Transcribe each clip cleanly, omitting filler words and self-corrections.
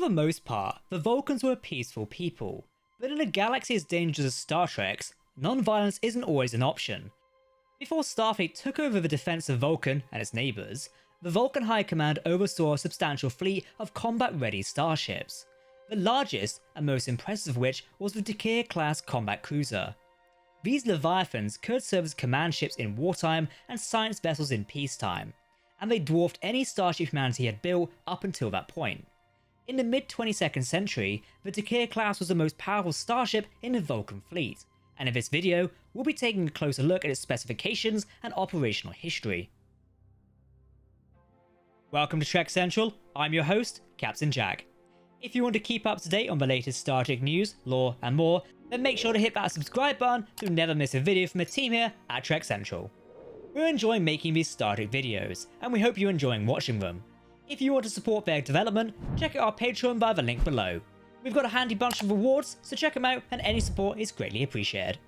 the most part, the Vulcans were a peaceful people, but in a galaxy as dangerous as Star Trek's, non-violence isn't always an option. Before Starfleet took over the defense of Vulcan and its neighbours, the Vulcan High Command oversaw a substantial fleet of combat-ready starships, the largest and most impressive of which was the Decatur-class combat cruiser. These leviathans could serve as command ships in wartime and science vessels in peacetime, and they dwarfed any starship humanity had built up until that point. In the mid-22nd century, the Decatur class was the most powerful starship in the Vulcan fleet, and in this video, we'll be taking a closer look at its specifications and operational history. Welcome to Trek Central, I'm your host, Captain Jack. If you want to keep up to date on the latest Star Trek news, lore, and more, then make sure to hit that subscribe button to never miss a video from the team here at Trek Central. We're enjoying making these Star Trek videos, and we hope you're enjoying watching them. If you want to support their development, check out our Patreon via the link below. We've got a handy bunch of rewards, so check them out, and any support is greatly appreciated.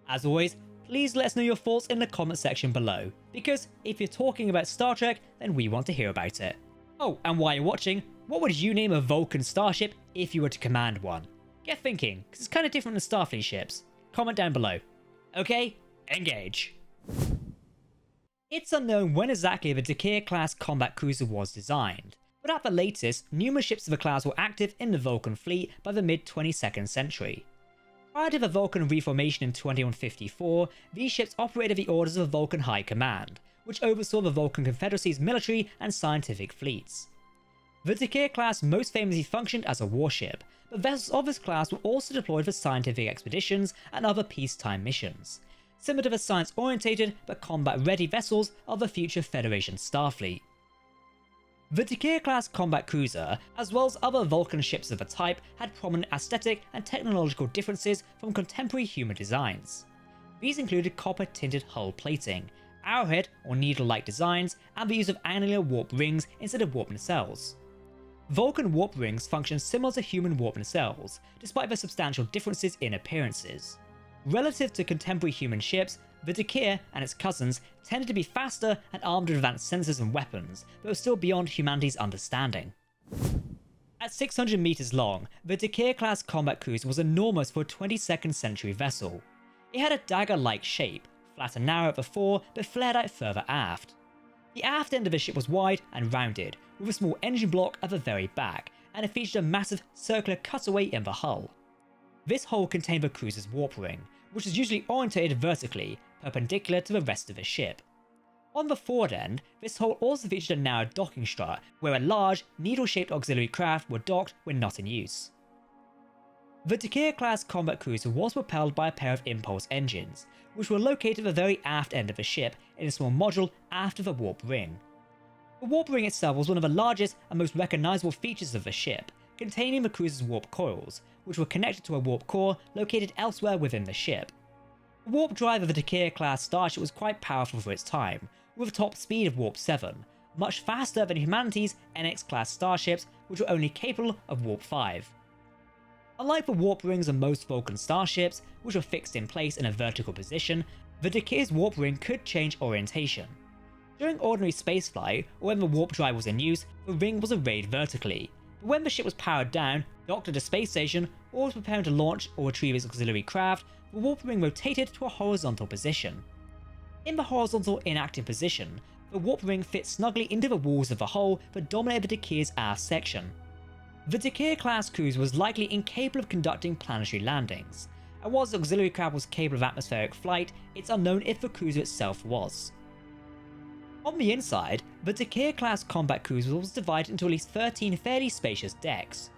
As always, please let us know your thoughts in the comment section below, because if you're talking about Star Trek, then we want to hear about it. Oh, and while you're watching, what would you name a Vulcan starship if you were to command one? Get thinking, because it's kind of different than Starfleet ships. Comment down below. Okay, engage. It's unknown when exactly the Decatur-class combat cruiser was designed, but at the latest, numerous ships of the class were active in the Vulcan fleet by the mid-22nd century. Prior to the Vulcan reformation in 2154, these ships operated the orders of the Vulcan High Command, which oversaw the Vulcan Confederacy's military and scientific fleets. The Decatur class most famously functioned as a warship, but vessels of this class were also deployed for scientific expeditions and other peacetime missions, similar to the science-orientated but combat-ready vessels of the future Federation Starfleet. The Decatur-class combat cruiser, as well as other Vulcan ships of the type, had prominent aesthetic and technological differences from contemporary human designs. These included copper-tinted hull plating, arrowhead or needle-like designs, and the use of annular warp rings instead of warp nacelles. Vulcan warp rings function similar to human warp nacelles, despite their substantial differences in appearances. Relative to contemporary human ships, the Decatur and its cousins tended to be faster and armed with advanced sensors and weapons, but were still beyond humanity's understanding. At 600 meters long, the Decatur-class combat cruiser was enormous for a 22nd century vessel. It had a dagger-like shape, flat and narrow at the fore, but flared out further aft. The aft end of the ship was wide and rounded, with a small engine block at the very back, and it featured a massive circular cutaway in the hull. This hull contained the cruiser's warp ring, which is usually orientated vertically, perpendicular to the rest of the ship. On the forward end, this hull also featured a narrow docking strut, where a large, needle-shaped auxiliary craft were docked when not in use. The Decatur-class combat cruiser was propelled by a pair of impulse engines, which were located at the very aft end of the ship in a small module aft of the warp ring. The warp ring itself was one of the largest and most recognizable features of the ship, containing the cruiser's warp coils, which were connected to a warp core located elsewhere within the ship. The warp drive of the Decatur-class starship was quite powerful for its time, with a top speed of warp 7, much faster than humanity's NX-class starships, which were only capable of warp 5. Unlike the warp rings of most Vulcan starships, which were fixed in place in a vertical position, the Decatur's warp ring could change orientation. During ordinary spaceflight, or when the warp drive was in use, the ring was arrayed vertically, but when the ship was powered down, docked at a space station, or was preparing to launch or retrieve its auxiliary craft, the warp ring rotated to a horizontal position. In the horizontal inactive position, the warp ring fit snugly into the walls of the hull that dominated the Decatur's aft section. The Decatur-class cruiser was likely incapable of conducting planetary landings, and whilst the auxiliary craft was capable of atmospheric flight, it's unknown if the cruiser itself was. On the inside, the Decatur-class combat cruiser was divided into at least 13 fairly spacious decks.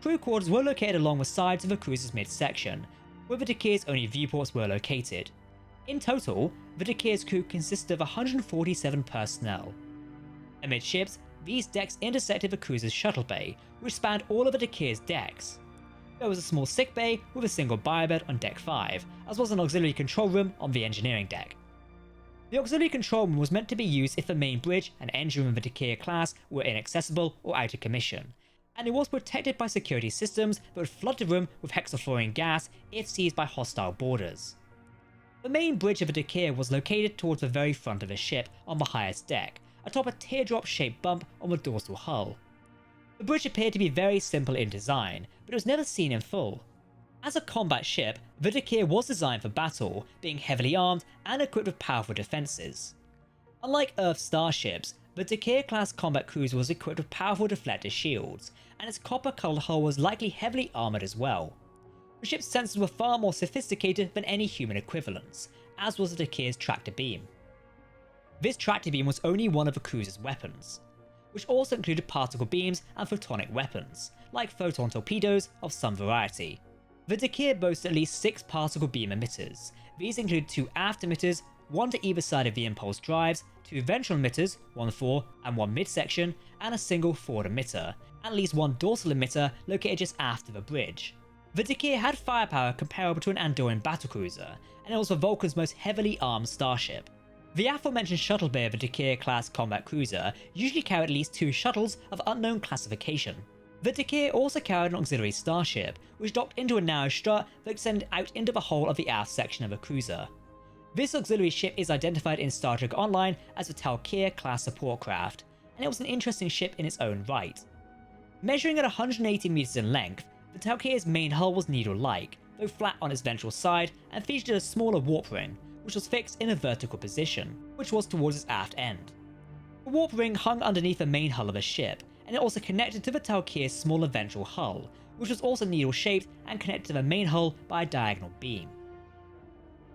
Crew quarters were located along the sides of the cruiser's midsection, where the Decatur's only viewports were located. In total, the Decatur's crew consisted of 147 personnel. Amidships, these decks intersected the cruiser's shuttle bay, which spanned all of the Decatur's decks. There was a small sick bay with a single biobed on deck 5, as well as an auxiliary control room on the engineering deck. The auxiliary control room was meant to be used if the main bridge and engine room of the Decatur class were inaccessible or out of commission, and it was protected by security systems that would flood the room with hexafluorine gas if seized by hostile boarders. The main bridge of the Decatur was located towards the very front of the ship on the highest deck, atop a teardrop-shaped bump on the dorsal hull. The bridge appeared to be very simple in design, but it was never seen in full. As a combat ship, the Dakir was designed for battle, being heavily armed and equipped with powerful defences. Unlike Earth's starships, the Dakir-class combat cruiser was equipped with powerful deflector shields, and its copper-coloured hull was likely heavily armoured as well. The ship's sensors were far more sophisticated than any human equivalents, as was the Dakir's tractor beam. This tractor beam was only one of the cruiser's weapons, which also included particle beams and photonic weapons, like photon torpedoes of some variety. The Dakir boasts at least 6 particle beam emitters. These include 2 aft emitters, 1 to either side of the impulse drives, 2 ventral emitters, 1 fore and 1 midsection, and a single forward emitter, and at least 1 dorsal emitter located just after the bridge. The Dakir had firepower comparable to an Andorian battlecruiser, and it was the Vulcan's most heavily armed starship. The aforementioned shuttle bay of the Dakir-class combat cruiser usually carried at least 2 shuttles of unknown classification. The Dakir also carried an auxiliary starship, which docked into a narrow strut that extended out into the hull of the aft section of the cruiser. This auxiliary ship is identified in Star Trek Online as the Talkir-class support craft, and it was an interesting ship in its own right. Measuring at 180 meters in length, the Talkir's main hull was needle-like, though flat on its ventral side, and featured a smaller warp ring, which was fixed in a vertical position, which was towards its aft end. The warp ring hung underneath the main hull of the ship, and it also connected to the Talkir's smaller ventral hull, which was also needle-shaped and connected to the main hull by a diagonal beam.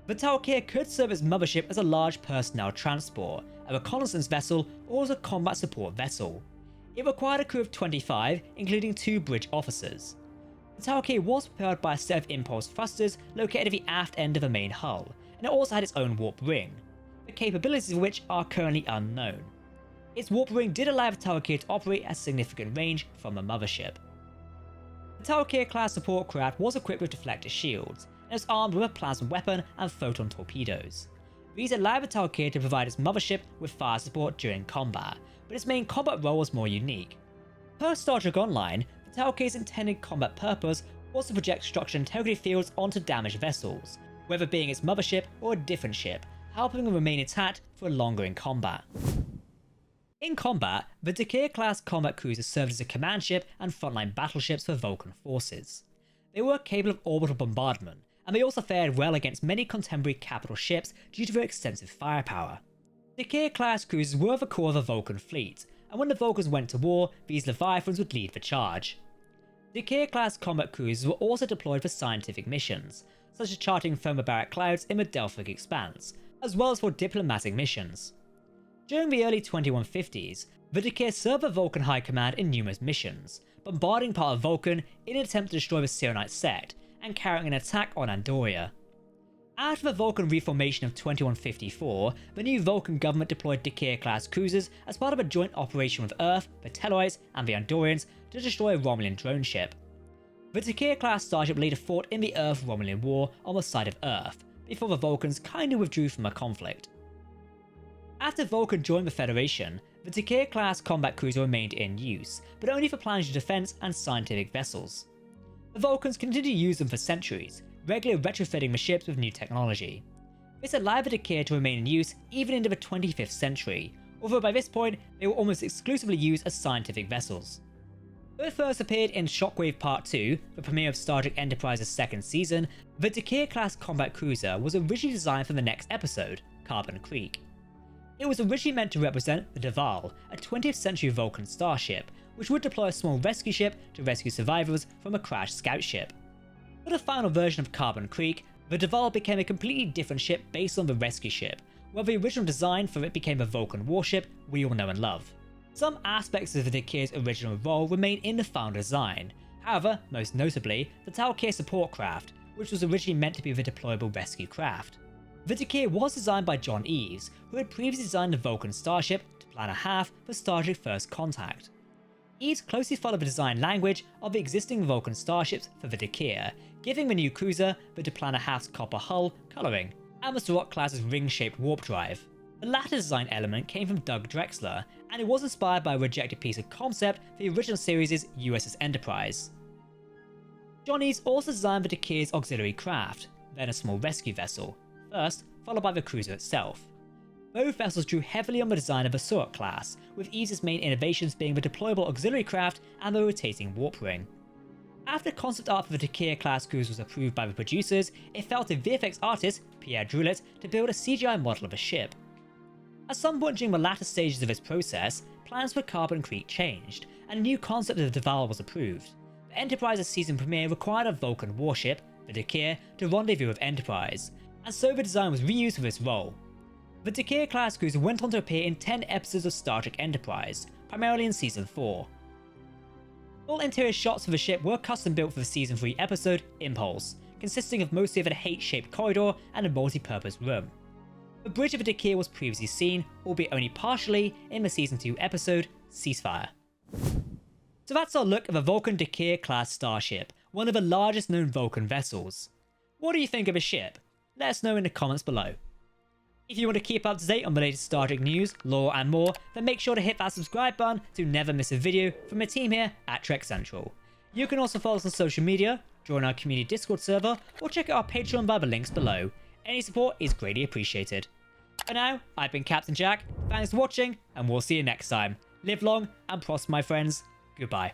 The Talkir could serve as mothership as a large personnel transport, a reconnaissance vessel, or as a combat support vessel. It required a crew of 25, including 2 bridge officers. The Talkir was propelled by a set of impulse thrusters located at the aft end of the main hull, and it also had its own warp ring, the capabilities of which are currently unknown. Its warp ring did allow the Talkir to operate at significant range from the mothership. The Talkir-class support craft was equipped with deflector shields, and was armed with a plasma weapon and photon torpedoes. These allowed the Talkir to provide its mothership with fire support during combat, but its main combat role was more unique. Per Star Trek Online, the Talkir's intended combat purpose was to project structural integrity fields onto damaged vessels, whether being its mothership or a different ship, helping them remain intact for longer in combat. In combat, the Dakir-class combat cruisers served as a command ship and frontline battleships for Vulcan forces. They were capable of orbital bombardment, and they also fared well against many contemporary capital ships due to their extensive firepower. Dakir-class cruisers were the core of the Vulcan fleet, and when the Vulcans went to war, these leviathans would lead the charge. Dakir-class combat cruisers were also deployed for scientific missions, such as charting thermobaric clouds in the Delphic Expanse, as well as for diplomatic missions. During the early 2150s, the Dakir served the Vulcan High Command in numerous missions, bombarding part of Vulcan in an attempt to destroy the Sirenite sect, and carrying an attack on Andoria. After the Vulcan reformation of 2154, the new Vulcan government deployed Dakir-class cruisers as part of a joint operation with Earth, the Tellarites, and the Andorians to destroy a Romulan drone ship. The Dakir-class starship later fought in the Earth-Romulan War on the side of Earth, before the Vulcans kinda withdrew from the conflict. After Vulcan joined the Federation, the Dakir-class combat cruiser remained in use, but only for planetary defense and scientific vessels. The Vulcans continued to use them for centuries, regularly retrofitting the ships with new technology. This allowed the Dakir to remain in use even into the 25th century, although by this point they were almost exclusively used as scientific vessels. Though it first appeared in Shockwave Part 2, the premiere of Star Trek Enterprise's 2nd season, the Dakir-class combat cruiser was originally designed for the next episode, Carbon Creek. It was originally meant to represent the Deval, a 20th century Vulcan starship, which would deploy a small rescue ship to rescue survivors from a crashed scout ship. For the final version of Carbon Creek, the Deval became a completely different ship based on the rescue ship, while the original design for it became a Vulcan warship we all know and love. Some aspects of the Dakir's original role remain in the final design, however, most notably, the Talkir support craft, which was originally meant to be the deployable rescue craft. The Dakir was designed by John Eves, who had previously designed the Vulcan starship to plan a half for Star Trek First Contact. Eves closely followed the design language of the existing Vulcan starships for the Dakir, giving the new cruiser the Deplanner half's copper hull colouring, and the Sarok class's ring-shaped warp drive. The latter design element came from Doug Drexler, and it was inspired by a rejected piece of concept for the original series' USS Enterprise. John Eves also designed the Dakir's auxiliary craft, then a small rescue vessel, first followed by the cruiser itself. Both vessels drew heavily on the design of the Surat class, with Eve's main innovations being the deployable auxiliary craft and the rotating warp ring. After concept art for the Dakir class cruise was approved by the producers, it fell to VFX artist Pierre Druillet to build a CGI model of the ship. At some point during the latter stages of this process, plans for Carbon Creek changed, and a new concept of the Deval was approved. The Enterprise's season premiere required a Vulcan warship, the Dakir, to rendezvous with Enterprise, and so the design was reused for this role. The Dakir class cruiser went on to appear in 10 episodes of Star Trek Enterprise, primarily in Season 4. All interior shots for the ship were custom built for the Season 3 episode Impulse, consisting of mostly of an H-shaped corridor and a multi-purpose room. The bridge of the Dakir was previously seen, albeit only partially, in the Season 2 episode Ceasefire. So that's our look at the Vulcan Dakir class starship, one of the largest known Vulcan vessels. What do you think of the ship? Let us know in the comments below. If you want to keep up to date on the latest Star Trek news, lore and more, then make sure to hit that subscribe button to never miss a video from the team here at Trek Central. You can also follow us on social media, join our community Discord server, or check out our Patreon via the links below. Any support is greatly appreciated. For now, I've been Captain Jack, thanks for watching, and we'll see you next time. Live long and prosper, my friends. Goodbye.